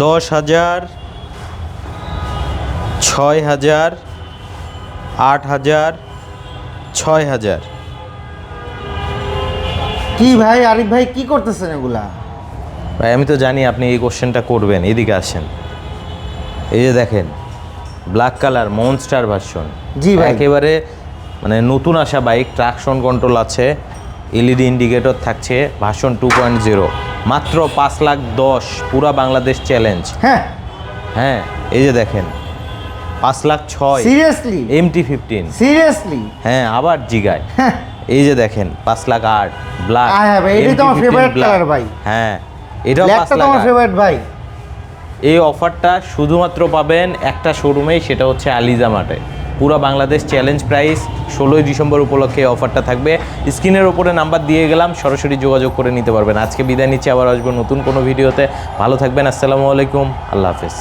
10,000, 6,000, 8,000, 6,000। কি ভাই আরিফ ভাই কি করতেছেন এগুলা? ভাই আমি তো জানি আপনি এই কোশ্চেনটা করবেন, এদিকে আসেন। এই যে দেখেন ব্ল্যাক কালার মনস্টার ভার্সন। জি ভাই। একেবারে মানে নতুন আসা বাইক, ট্রাকশন কন্ট্রোল আছে, এলইডি ইন্ডিকেটর থাকছে, ভার্সন 2.0, মাত্র 5,10,000, পুরা বাংলাদেশ চ্যালেঞ্জ। হ্যাঁ হ্যাঁ এই যে দেখেন 5,06,000 সিরিয়াসলি? MT-15। সিরিয়াসলি? হ্যাঁ আবার জিগায়। হ্যাঁ এই যে দেখেন 5,08,000 ব্ল্যাক। হ্যাঁ ভাই, এটাই তো আমার favorite color ভাই। হ্যাঁ এটাও ব্ল্যাকটা তো আমার 5,08,000। ফেভারিট ভাই। এই অফারটা শুধুমাত্র পাবেন একটা শোরুমেই, সেটা হচ্ছে আলিজা মার্টে। পুরো বাংলাদেশ চ্যালেঞ্জ প্রাইস 16ই ডিসেম্বর উপলক্ষে এই অফারটা থাকবে। স্ক্রিনের ওপরে নাম্বার দিয়ে গেলাম, সরাসরি যোগাযোগ করে নিতে পারবেন। আজকে বিদায় নিচ্ছি, আবার আসবো নতুন কোনো ভিডিওতে। ভালো থাকবেন, আসসালামু আলাইকুম, আল্লাহ হাফেজ।